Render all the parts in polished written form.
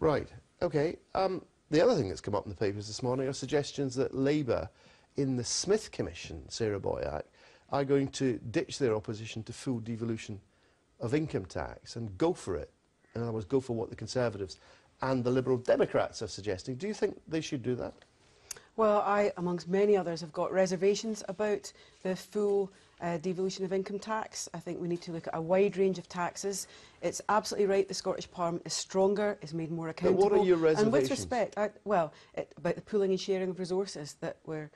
Right. OK. The other thing that's come up in the papers this morning are suggestions that Labour in the Smith Commission, Sarah Boyack, are going to ditch their opposition to full devolution of income tax and go for it. In other words, go for what the Conservatives and the Liberal Democrats are suggesting. Do you think they should do that? Well, I, amongst many others, have got reservations about the full devolution of income tax. I think we need to look at a wide range of taxes. It's absolutely right the Scottish Parliament is stronger, is made more accountable. But what are your reservations? And with respect, about the pooling and sharing of resources that were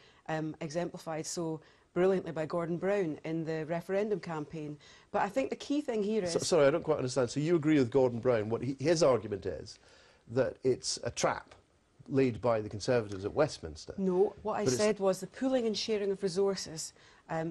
exemplified so brilliantly by Gordon Brown in the referendum campaign. But I think the key thing here is... Sorry, I don't quite understand. So you agree with Gordon Brown. What his argument is that it's a trap laid by the Conservatives at Westminster. No, what I said was the pooling and sharing of resources.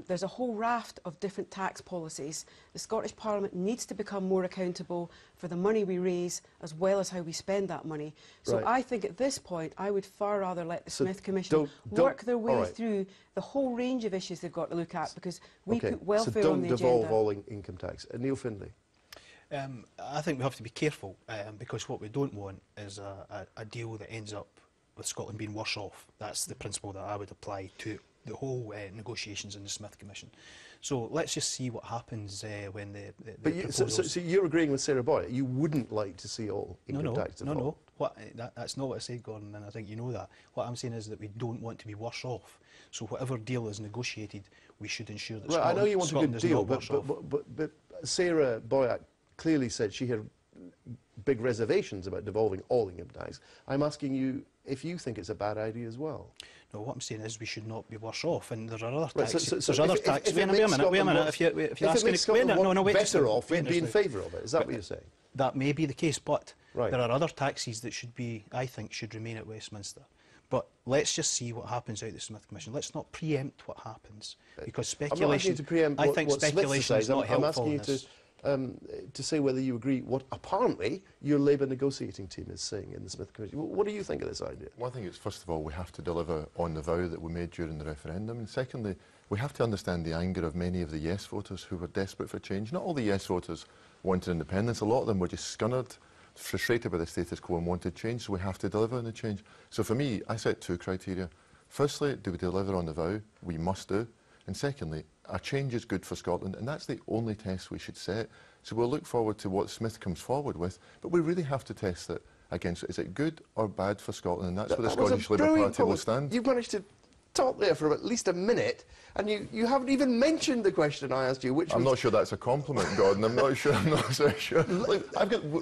There's a whole raft of different tax policies. The Scottish Parliament needs to become more accountable for the money we raise as well as how we spend that money. So right. I think at this point I would far rather let the Smith Commission work their way through the whole range of issues they've got to look at, because we put welfare on the agenda. So don't devolve all income tax. Neil Findlay. I think we have to be careful because what we don't want is a deal that ends up with Scotland being worse off. That's the principle that I would apply to the whole negotiations in the Smith Commission. So let's just see what happens when the proposals... So you're agreeing with Sarah Boyack? You wouldn't like to see all income tax devolved? No. That's not what I said, Gordon, and I think you know that. What I'm saying is that we don't want to be worse off. So whatever deal is negotiated, we should ensure that I know you want Scotland a good deal, but Sarah Boyack clearly said she had big reservations about devolving all income tax. I'm asking you if you think it's a bad idea as well. No, what I'm saying is we should not be worse off, and there are other right, taxes. So there's other taxes. Wait a minute. If you're asking, better off, you'd be in favour of it. Is that what you're saying? That may be the case, but there are other taxes that should be, I think, should remain at Westminster. But let's just see what happens out of the Smith Commission. Let's not preempt what happens, because speculation. I'm not asking you to preempt what speculation is not helpful. I'm asking you to say whether you agree what apparently your Labour negotiating team is saying in the Smith Commission. What do you think of this idea? Well, I think it's, first of all, we have to deliver on the vow that we made during the referendum, and secondly, we have to understand the anger of many of the yes voters who were desperate for change. Not all the yes voters wanted independence. A lot of them were just scunnered, frustrated by the status quo and wanted change, so we have to deliver on the change. So for me, I set two criteria. Firstly, do we deliver on the vow? We must do. And secondly, a change is good for Scotland, and that's the only test we should set. So we'll look forward to what Smith comes forward with, but we really have to test it against, is it good or bad for Scotland? And that's where the Scottish Labour Party will stand. You've managed to talk there for at least a minute, and you haven't even mentioned the question I asked you, which I'm not sure that's a compliment, Gordon. I'm not sure. I'm not so sure. Look,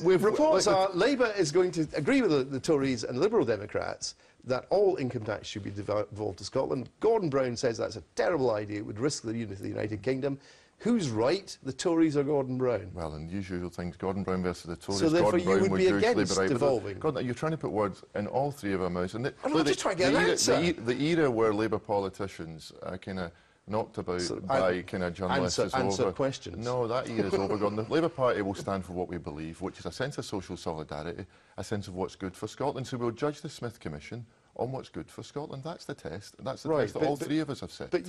reports are Labour is going to agree with the Tories and Liberal Democrats that all income tax should be devolved to Scotland. Gordon Brown says that's a terrible idea. It would risk the unity of the United Kingdom. Who's right, the Tories or Gordon Brown? Well, in usual things, Gordon Brown versus the Tories. So therefore Gordon Brown you would be against right. devolving? Gordon, you're trying to put words in all three of our mouths. And I'm just trying to get an answer. The era where Labour politicians kind of knocked about by kind of journalists is over. Answer questions. No, that era is over, Gordon. The Labour Party will stand for what we believe, which is a sense of social solidarity, a sense of what's good for Scotland. So we'll judge the Smith Commission on what's good for Scotland. That's the test. That's the test that all three of us have set. But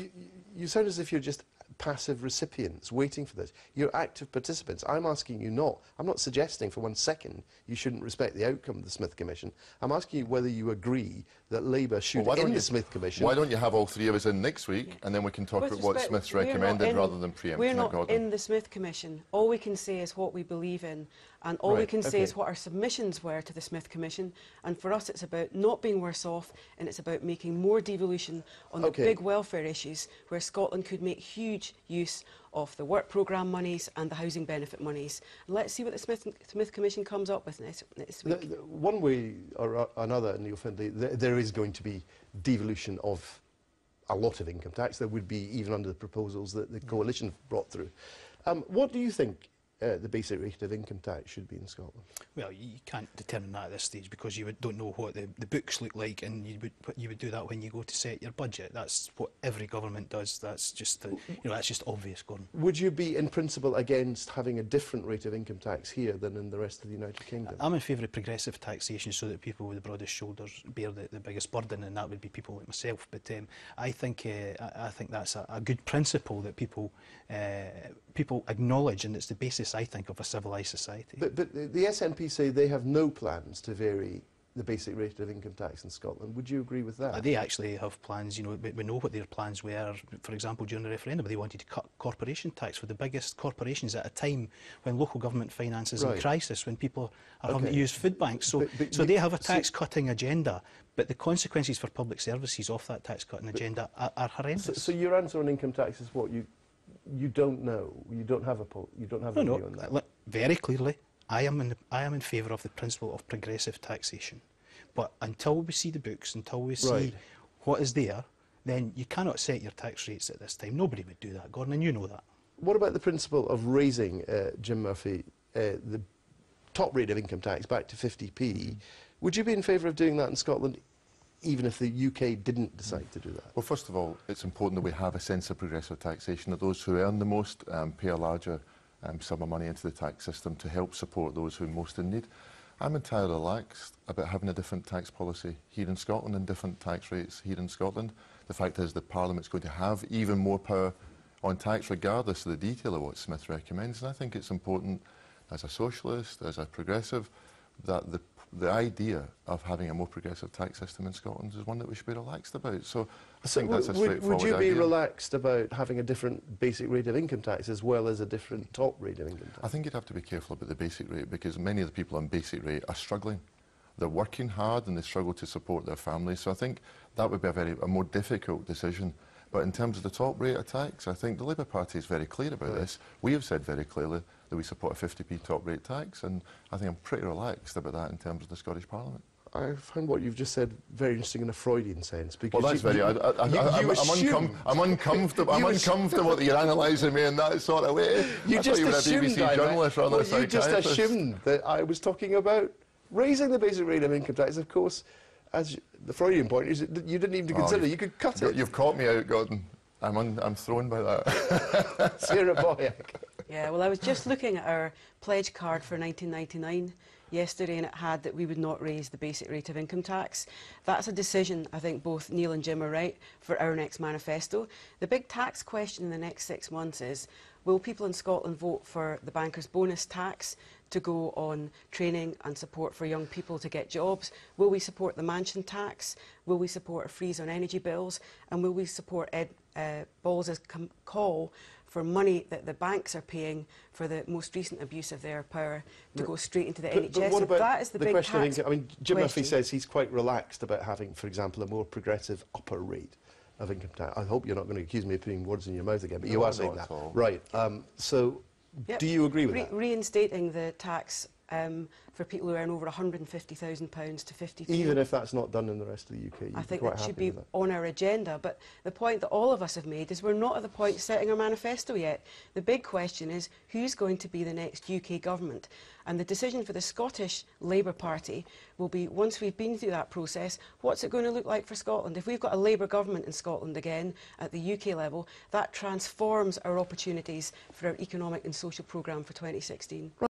you sound as if you're just passive recipients waiting for this. You're active participants. I'm asking you not. I'm not suggesting for 1 second you shouldn't respect the outcome of the Smith Commission. I'm asking you whether you agree that Labour should in the Smith Commission. Why don't you have all three of us in next week and then we can talk about what Smith's recommended rather than preempting it, Gordon? We're not in the Smith Commission. All we can say is what we believe in, and all we can say is what our submissions were to the Smith Commission. And for us it's about not being worse off, and it's about making more devolution on the big welfare issues where Scotland could make huge use of the work programme monies and the housing benefit monies. Let's see what the Smith Commission comes up with next week. One way or another, Neil Findlay, there is going to be devolution of a lot of income tax. There would be, even under the proposals that the coalition brought through. What do you think the basic rate of income tax should be in Scotland? Well, you can't determine that at this stage because you don't know what the books look like, and you would do that when you go to set your budget. That's what every government does. That's just that's just obvious, Gordon. Would you be in principle against having a different rate of income tax here than in the rest of the United Kingdom? I'm in favour of progressive taxation so that people with the broadest shoulders bear the biggest burden, and that would be people like myself. But I think that's a good principle that people people acknowledge, and it's the basis, I think, of a civilised society. But the SNP say they have no plans to vary the basic rate of income tax in Scotland. Would you agree with that? They actually have plans, you know, we know what their plans were. For example, during the referendum, they wanted to cut corporation tax for the biggest corporations at a time when local government finances in crisis, when people are having to use food banks. So, so they have a tax-cutting agenda, but the consequences for public services of that tax-cutting agenda are horrendous. So your answer on income tax is what? You don't know. You don't have a view on that. Look, very clearly, I am in favour of the principle of progressive taxation. But until we see the books, until we see what is there, then you cannot set your tax rates at this time. Nobody would do that, Gordon, and you know that. What about the principle of raising, Jim Murphy, the top rate of income tax back to 50p? Would you be in favour of doing that in Scotland, even if the UK didn't decide to do that? Well, first of all, it's important that we have a sense of progressive taxation, that those who earn the most pay a larger sum of money into the tax system to help support those who are most in need. I'm entirely relaxed about having a different tax policy here in Scotland and different tax rates here in Scotland. The fact is that Parliament's going to have even more power on tax regardless of the detail of what Smith recommends, and I think it's important as a socialist, as a progressive, that the idea of having a more progressive tax system in Scotland is one that we should be relaxed about. So I think that's a straightforward idea. Would you be relaxed about having a different basic rate of income tax as well as a different top rate of income tax? I think you'd have to be careful about the basic rate because many of the people on basic rate are struggling. They're working hard and they struggle to support their families. So I think that would be a more difficult decision. But in terms of the top rate of tax, I think the Labour Party is very clear about this. We have said very clearly that we support a 50p top rate tax, and I think I'm pretty relaxed about that in terms of the Scottish Parliament. I find what you've just said very interesting in a Freudian sense. Because well, that's I'm uncomfortable that you're analysing me in that sort of way. You just assumed that I was talking about raising the basic rate of income tax. Of course, as the Freudian point is, that you didn't even consider. You could cut it. You've caught me out, Gordon. I'm thrown by that. Sarah Boyack. Yeah, well, I was just looking at our pledge card for 1999 yesterday, and it had that we would not raise the basic rate of income tax. That's a decision, I think both Neil and Jim are right, for our next manifesto. The big tax question in the next 6 months is, will people in Scotland vote for the banker's bonus tax to go on training and support for young people to get jobs? Will we support the mansion tax? Will we support a freeze on energy bills? And will we support Balls' call for money that the banks are paying for the most recent abuse of their power to go straight into the NHS? But what about that is the big question of tax income? I mean, Jim Murphy question. says he's quite relaxed about having, for example, a more progressive upper rate of income tax. I hope you're not going to accuse me of putting words in your mouth again, but you are saying that. Right. So, yep. Do you agree with that? Reinstating the tax for people who earn over £150,000 to 50p. Even if that's not done in the rest of the UK, I think that should be on our agenda. But the point that all of us have made is we're not at the point of setting our manifesto yet. The big question is who's going to be the next UK government? And the decision for the Scottish Labour Party will be, once we've been through that process, what's it going to look like for Scotland? If we've got a Labour government in Scotland again at the UK level, that transforms our opportunities for our economic and social programme for 2016.